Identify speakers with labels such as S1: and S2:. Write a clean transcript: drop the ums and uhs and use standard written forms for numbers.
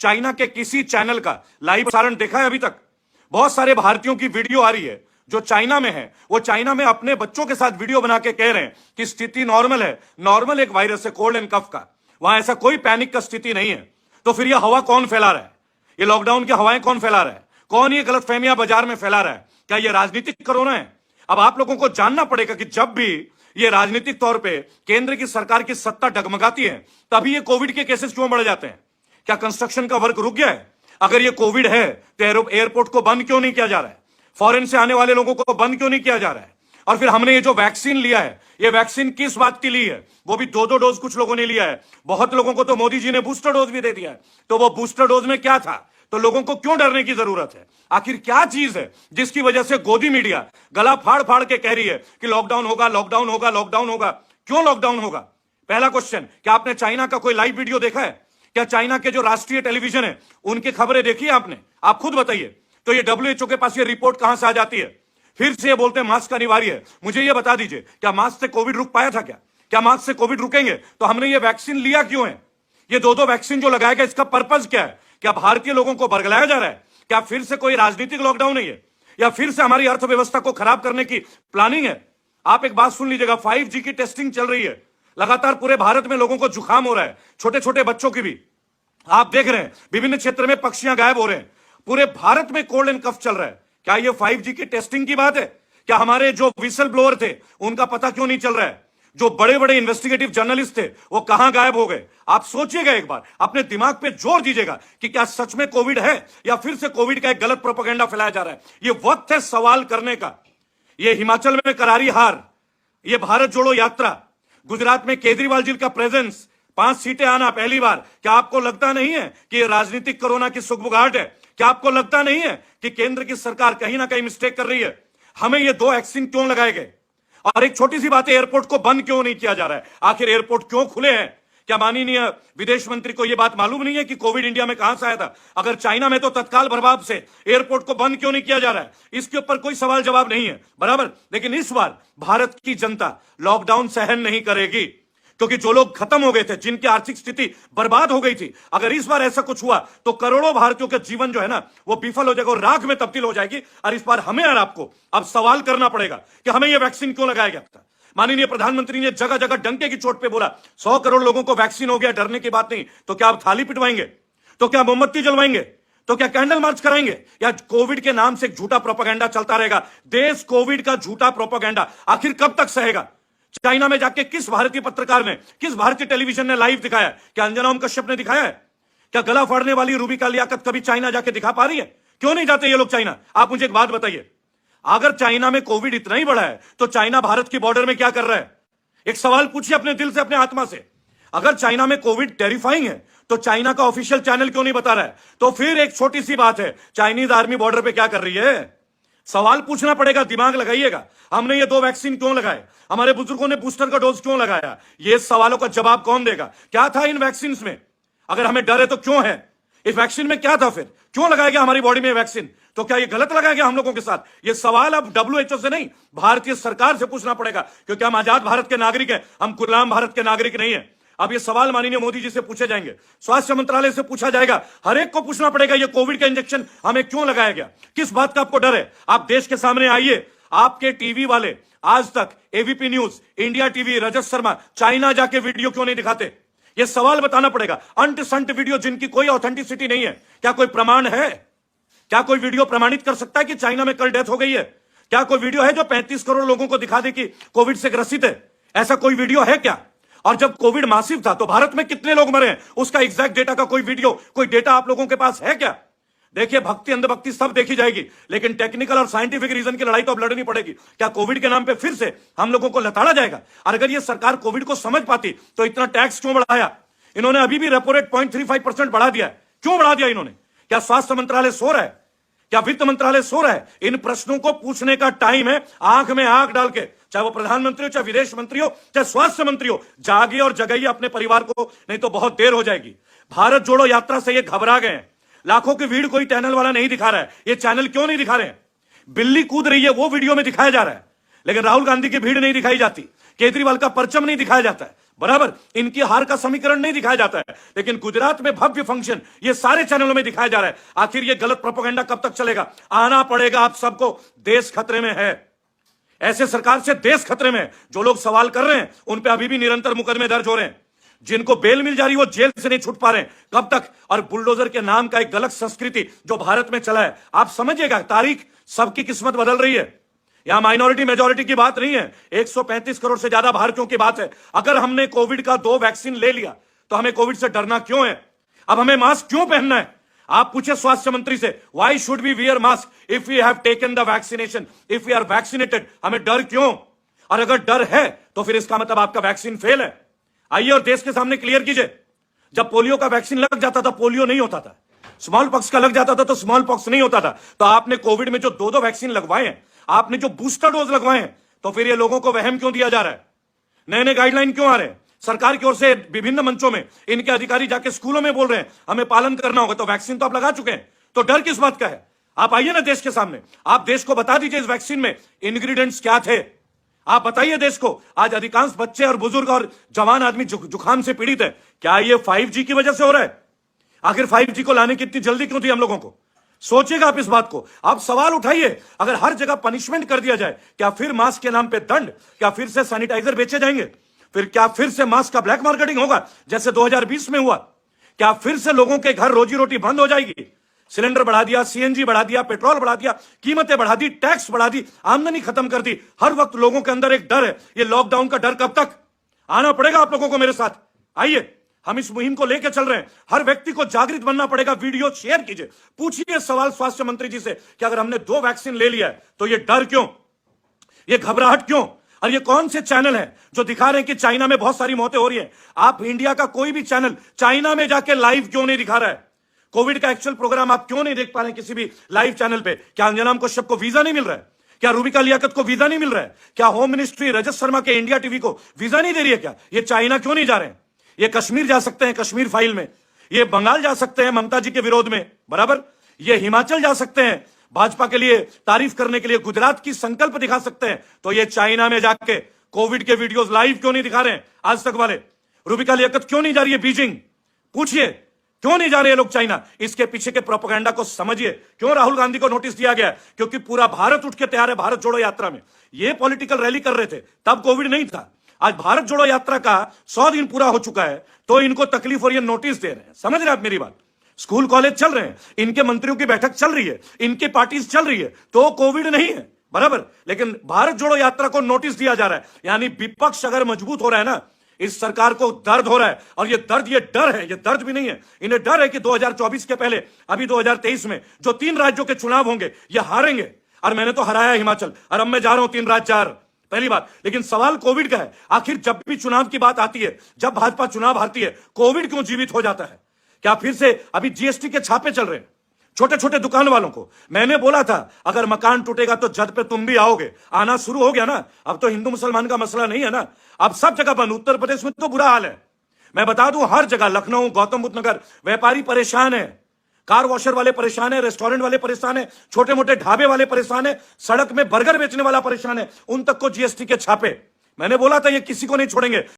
S1: China के किसी channel का लाइव प्रसारण देखा है अभी तक? बहुत सारे भारतीयों की वीडियो आ रही है जो चाइना में है, वो चाइना में अपने बच्चों के साथ वीडियो बना के कह रहे हैं कि स्थिति नॉर्मल है, नॉर्मल एक वायरस है कोल्ड एंड कफ का, वहां ऐसा कोई पैनिक का स्थिति नहीं है। तो फिर ये हवा कौन फैला रहा है? ये लॉकडाउन की हवाएं कौन फैला रहा है? कौन ये गलतफहमियां बाजार में फैला रहा है? क्या ये राजनीतिक कोरोना है? अब आप लोगों को जानना पड़ेगा कि जब भी ये राजनीतिक तौर पे केंद्र की सरकार की सत्ता डगमगाती है, तभी ये कोविड के केसेस क्यों बढ़ जाते हैं? क्या कंस्ट्रक्शन का वर्क रुक गया है? अगर ये कोविड है तो एयरपोर्ट को बंद क्यों नहीं किया जा रहा है? फॉरेन से आने वाले लोगों को बंद क्यों नहीं किया जा रहा है? और फिर हमने ये जो वैक्सीन लिया है, ये वैक्सीन किस बात की ली है? वो भी 2-2 डोज कुछ लोगों ने लिया है, बहुत लोगों को तो मोदी जी ने बूस्टर डोज भी दे दिया है। तो वो बूस्टर डोज में क्या था? तो लोगों को क्यों डरने की जरूरत है? आखिर क्या चीज है जिसकी वजह से गोदी मीडिया गला फाड़ फाड़ के कह रही है कि लॉकडाउन होगा, लॉकडाउन होगा, लॉकडाउन होगा? क्यों लॉकडाउन होगा? पहला क्वेश्चन, क्या आपने चाइना का कोई लाइव वीडियो देखा है? क्या चाइना के जो राष्ट्रीय टेलीविजन है उनकी खबरें देखी है आपने? आप खुद बताइए। तो ये WHO के पास ये रिपोर्ट कहां से आ जाती है? फिर से ये बोलते हैं मास्क अनिवार्य है। मुझे ये बता दीजिए, क्या मास्क से कोविड रुक पाया था? क्या मास्क से कोविड रुकेंगे? तो हमने ये वैक्सीन लिया क्यों है? ये 2-2 वैक्सीन जो लगाया गया, इसका पर्पज क्या है? क्या भारतीय लोगों को बरगलाया जा रहा है? क्या फिर से कोई राजनीतिक लॉकडाउन नहीं है, या फिर से हमारी अर्थव्यवस्था को खराब करने की प्लानिंग है? आप एक बात सुन लीजिएगा, 5G की टेस्टिंग चल रही है लगातार, पूरे भारत में लोगों को जुकाम हो रहा है, छोटे छोटे बच्चों की भी। आप देख रहे हैं विभिन्न क्षेत्र में पक्षियां गायब हो रहे हैं, पूरे भारत में कोल्ड एंड कफ चल रहा है। क्या ये 5G की टेस्टिंग की बात है? क्या हमारे जो विसल ब्लोअर थे उनका पता क्यों नहीं चल रहा है? जो बड़े बड़े इन्वेस्टिगेटिव जर्नलिस्ट थे वो कहां गायब हो गए? आप सोचिएगा एक बार, अपने दिमाग पे जोर दीजिएगा कि क्या सच में कोविड है या फिर से कोविड का एक गलत प्रोपेगेंडा फैलाया जा रहा है। ये वक्त है सवाल करने का। ये हिमाचल में करारी हार, ये भारत जोड़ो यात्रा, गुजरात में केजरीवाल जी का प्रेजेंस, 5 सीटें आना पहली बार। क्या आपको लगता नहीं है कि ये राजनीतिक कोरोना की सुगबुगाहट है? क्या आपको लगता नहीं है कि केंद्र की सरकार कहीं ना कहीं मिस्टेक कर रही है? हमें ये 2 वैक्सीन क्यों लगाए गए? और एक छोटी सी बात है, एयरपोर्ट को बंद क्यों नहीं किया जा रहा है? आखिर एयरपोर्ट क्यों खुले हैं? क्या माननीय विदेश मंत्री को यह बात मालूम नहीं है कि कोविड इंडिया में कहां से आया था? अगर चाइना में तो तत्काल प्रभाव से एयरपोर्ट को बंद क्यों नहीं किया जा रहा है? इसके ऊपर कोई सवाल जवाब नहीं है, बराबर। लेकिन इस बार भारत की जनता लॉकडाउन सहन नहीं करेगी, क्योंकि जो लोग खत्म हो गए थे, जिनकी आर्थिक स्थिति बर्बाद हो गई थी, अगर इस बार ऐसा कुछ हुआ तो करोड़ों भारतीयों का जीवन जो है ना वो विफल हो जाएगा और राख में तब्दील हो जाएगी। और इस बार हमें और आपको अब सवाल करना पड़ेगा कि हमें यह वैक्सीन क्यों लगाया गया था। माननीय प्रधानमंत्री ने जगह जगह डंके की चोट पे बोला 100 करोड़ लोगों को वैक्सीन हो गया, डरने की बात नहीं। तो क्या आप थाली पिटवाएंगे? तो क्या मोमबत्ती जलवाएंगे? तो क्या कैंडल मार्च कराएंगे? या कोविड के नाम से एक झूठा प्रोपेगेंडा चलता रहेगा? देश कोविड का झूठा प्रोपेगेंडा आखिर कब तक सहेगा? चाइना में जाके किस भारतीय पत्रकार ने, किस भारतीय टेलीविजन ने लाइव दिखाया? क्या अंजना ओम कश्यप ने दिखाया है? क्या गला फाड़ने वाली रूबिका लियाकत कभी चाइना जाके दिखा पा रही है? क्यों नहीं जाते ये लोग चाइना? आप मुझे एक बात बताइए, अगर चाइना में कोविड इतना ही बड़ा है तो चाइना भारत की बॉर्डर में क्या कर रहा है? एक सवाल पूछिए अपने दिल से, अपने आत्मा से। अगर चाइना में कोविड टेरिफाइंग है तो चाइना का ऑफिशियल चैनल क्यों नहीं बता रहा है? तो फिर एक छोटी सी बात है, चाइनीज आर्मी बॉर्डर पे क्या कर रही है? सवाल पूछना पड़ेगा, दिमाग लगाइएगा। हमने ये 2 वैक्सीन क्यों लगाए? हमारे बुजुर्गों ने बूस्टर का डोज क्यों लगाया? ये सवालों का जवाब कौन देगा? क्या था इन वैक्सीन में? अगर हमें डर है तो क्यों है? इस वैक्सीन में क्या था? फिर क्यों लगाया गया हमारी बॉडी में वैक्सीन? तो क्या ये गलत लगाया गया हम लोगों के साथ? ये सवाल अब WHO से नहीं, भारतीय सरकार से पूछना पड़ेगा, क्योंकि हम आजाद भारत के नागरिक हैं, हम गुलाम भारत के नागरिक नहीं है। अब ये सवाल माननीय मोदी जी से पूछे जाएंगे, स्वास्थ्य मंत्रालय से पूछा जाएगा, हर एक को पूछना पड़ेगा ये कोविड का इंजेक्शन हमें क्यों लगाया गया? किस बात का आपको डर है? आप देश के सामने आइए। आपके टीवी वाले आज तक AVP news, India TV, Rajat Sharma China जाके वीडियो क्यों नहीं दिखाते? ये सवाल बताना पड़ेगा। अंट संट वीडियो जिनकी कोई ऑथेंटिसिटी नहीं है, क्या कोई प्रमाण है? क्या कोई वीडियो प्रमाणित कर सकता है कि चाइना में कल डेथ हो गई है? क्या कोई वीडियो है जो 35 करोड़ लोगों को दिखा दे कि कोविड से ग्रसित है? ऐसा कोई वीडियो है क्या? और जब कोविड मासिव था तो भारत में कितने लोग मरे हैं, उसका एग्जैक्ट डेटा का कोई वीडियो, कोई डेटा आप लोगों के पास है क्या? देखिए, भक्ति अंधभक्ति सब देखी जाएगी, लेकिन टेक्निकल और साइंटिफिक रीजन की लड़ाई तो अब लड़नी पड़ेगी। क्या कोविड के नाम पे फिर से हम लोगों को लताड़ा जाएगा? और अगर ये सरकार कोविड को समझ पाती तो इतना टैक्स क्यों बढ़ाया? इन्होंने अभी भी रेपो रेट 0.35% बढ़ा दिया है। क्यों बढ़ा दिया इन्होंने? क्या स्वास्थ्य मंत्रालय सो रहा है? क्या वित्त मंत्रालय सो रहा है? इन प्रश्नों को पूछने का टाइम है। आंख में आंख डाल के, चाहे वो प्रधानमंत्री हो, चाहे विदेश मंत्री हो, चाहे स्वास्थ्य मंत्री हो, जागिए और जगाइए अपने परिवार को, नहीं तो बहुत देर हो जाएगी। भारत जोड़ो यात्रा से ये घबरा गए हैं। लाखों की भीड़ कोई चैनल वाला नहीं दिखा रहा है। ये चैनल क्यों नहीं दिखा रहे हैं? बिल्ली कूद रही है वो वीडियो में दिखाया जा रहा है, लेकिन राहुल गांधी की भीड़ नहीं दिखाई जाती, केजरीवाल का परचम नहीं दिखाया जाता है, बराबर, इनकी हार का समीकरण नहीं दिखाया जाता है, लेकिन गुजरात में भव्य फंक्शन ये सारे चैनलों में दिखाया जा रहा है। आखिर ये गलत प्रोपेगेंडा कब तक चलेगा? आना पड़ेगा आप सबको। देश खतरे में है, ऐसे सरकार से देश खतरे में है। जो लोग सवाल कर रहे हैं उन पे अभी भी निरंतर मुकदमे दर्ज हो रहे हैं। जिनको बेल मिल जा रही है वो जेल से नहीं छूट पा रहे हैं। कब तक? और बुलडोजर के नाम का एक गलत संस्कृति जो भारत में चला है, आप समझिएगा तारीख सबकी किस्मत बदल रही है। यहां माइनॉरिटी मेजॉरिटी की बात नहीं है, 135 करोड़ से ज्यादा भारतीयों की बात है। अगर हमने कोविड का 2 वैक्सीन ले लिया तो हमें कोविड से डरना क्यों है? अब हमें मास्क क्यों पहनना है? आप पूछे स्वास्थ्य मंत्री से, why should we wear mask if we have taken the vaccination, if we are vaccinated? हमें डर क्यों? और अगर डर है तो फिर इसका मतलब आपका वैक्सीन फेल है। आइए और देश के सामने क्लियर कीजिए। जब पोलियो का वैक्सीन लग जाता था पोलियो नहीं होता था, स्मॉल पॉक्स का लग जाता था तो स्मॉल पॉक्स नहीं होता था। तो आपने कोविड में जो 2 वैक्सीन लगवाए हैं, आपने जो बूस्टर डोज लगवाए हैं, तो फिर ये लोगों को वहम क्यों दिया जा रहा है? नए नए गाइडलाइन क्यों आ रहे हैं? सरकार की ओर से विभिन्न मंचों में इनके अधिकारी जाके स्कूलों में बोल रहे हैं हमें पालन करना होगा। तो वैक्सीन तो आप लगा चुके हैं, तो डर किस बात का है? आप आइए ना देश के सामने, आप देश को बता दीजिए इस वैक्सीन में इंग्रेडिएंट्स क्या थे। आप बताइए देश को। आज अधिकांश बच्चे और बुजुर्ग और जवान आदमी जुकाम से पीड़ित है। क्या ये 5G की वजह से हो रहा है? आखिर 5G को लाने की इतनी जल्दी क्यों थी हम लोगों को? सोचिएगा आप इस बात को। आप सवाल उठाइए, अगर हर जगह पनिशमेंट कर दिया जाए, क्या फिर मास्क के नाम पे दंड? क्या फिर से सैनिटाइजर बेचे जाएंगे? फिर क्या फिर से मास्क का ब्लैक मार्केटिंग होगा जैसे 2020 में हुआ? क्या फिर से लोगों के घर रोजी रोटी बंद हो जाएगी? सिलेंडर बढ़ा दिया, सीएनजी बढ़ा दिया, पेट्रोल बढ़ा दिया, कीमतें बढ़ा दी, टैक्स बढ़ा दी, आमदनी खत्म कर दी। हर वक्त लोगों के अंदर एक डर है। ये लॉकडाउन का डर कब तक? आना पड़ेगा आप लोगों को मेरे साथ। आइए, हम इस मुहिम को लेकर चल रहे हैं। हर व्यक्ति को जागृत बनना पड़ेगा। वीडियो शेयर कीजिए, पूछिए सवाल स्वास्थ्य मंत्री जी से कि अगर हमने 2 वैक्सीन ले लिया है तो ये डर क्यों, ये घबराहट क्यों? और ये कौन से चैनल हैं जो दिखा रहे हैं कि चाइना में बहुत सारी मौतें हो रही हैं? आप इंडिया का कोई भी चैनल चाइना में जाके लाइव क्यों नहीं दिखा रहा है? कोविड का एक्चुअल प्रोग्राम आप क्यों नहीं देख पा रहे हैं किसी भी लाइव चैनल पे? क्या अंजनाम कश्यप को वीजा नहीं मिल रहा है? क्या रूबिका लियाकत को वीजा नहीं मिल रहा है? क्या होम मिनिस्ट्री रजत शर्मा के इंडिया टीवी को वीजा नहीं दे रही है? क्या ये चाइना क्यों नहीं जा रहे हैं? ये कश्मीर जा सकते हैं कश्मीर फाइल में, ये बंगाल जा सकते हैं ममता जी के विरोध में, बराबर, ये हिमाचल जा सकते हैं भाजपा के लिए तारीफ करने के लिए, गुजरात की संकल्प दिखा सकते हैं। तो ये चाइना में जाके कोविड के वीडियोस लाइव क्यों नहीं दिखा रहे हैं आज तक वाले? रूबिका लियाकत क्यों नहीं जा रही है बीजिंग? पूछिए क्यों नहीं जा रहे हैं लोग चाइना? इसके पीछे के प्रोपेगेंडा को समझिए। क्यों राहुल गांधी को नोटिस दिया गया? क्योंकि पूरा भारत उठ के तैयार है भारत जोड़ो यात्रा में। ये पॉलिटिकल रैली कर रहे थे तब कोविड नहीं था। आज भारत जोड़ो यात्रा का 100 दिन पूरा हो चुका है तो इनको तकलीफ और ये नोटिस दे रहे हैं। समझ रहे आप मेरी बात? स्कूल कॉलेज चल रहे हैं, इनके मंत्रियों की बैठक चल रही है, इनकी पार्टीज चल रही है, तो कोविड नहीं है, बराबर। लेकिन भारत जोड़ो यात्रा को नोटिस दिया जा रहा है। यानी विपक्ष अगर मजबूत हो रहा है ना, इस सरकार को दर्द हो रहा है। और ये दर्द, ये डर है, ये दर्द भी नहीं है, इन्हें डर है कि 2024 के पहले अभी 2023 में जो 3 राज्यों के चुनाव होंगे ये हारेंगे। और मैंने तो हराया हिमाचल और अब मैं जा रहा हूं 3 राज्य 4, पहली बात। लेकिन सवाल कोविड का है। आखिर जब भी चुनाव की बात आती है, जब भाजपा चुनाव हारती है, कोविड क्यों जीवित हो जाता है? क्या फिर से अभी जीएसटी के छापे चल रहे हैं छोटे छोटे दुकान वालों को? मैंने बोला था अगर मकान टूटेगा तो जद पे तुम भी आओगे। आना शुरू हो गया ना। अब तो हिंदू मुसलमान का मसला नहीं है ना, अब सब जगह बंद। उत्तर प्रदेश में तो बुरा हाल है। मैं बता दूं, हर जगह, लखनऊ, गौतम बुद्ध नगर, व्यापारी परेशान है, कार वॉशर वाले परेशान है, रेस्टोरेंट वाले परेशान है, छोटे मोटे ढाबे वाले परेशान है, सड़क में बर्गर बेचने वाला परेशान है, उन तक को जीएसटी के छापे। मैंने बोला था ये किसी को नहीं छोड़ेंगे।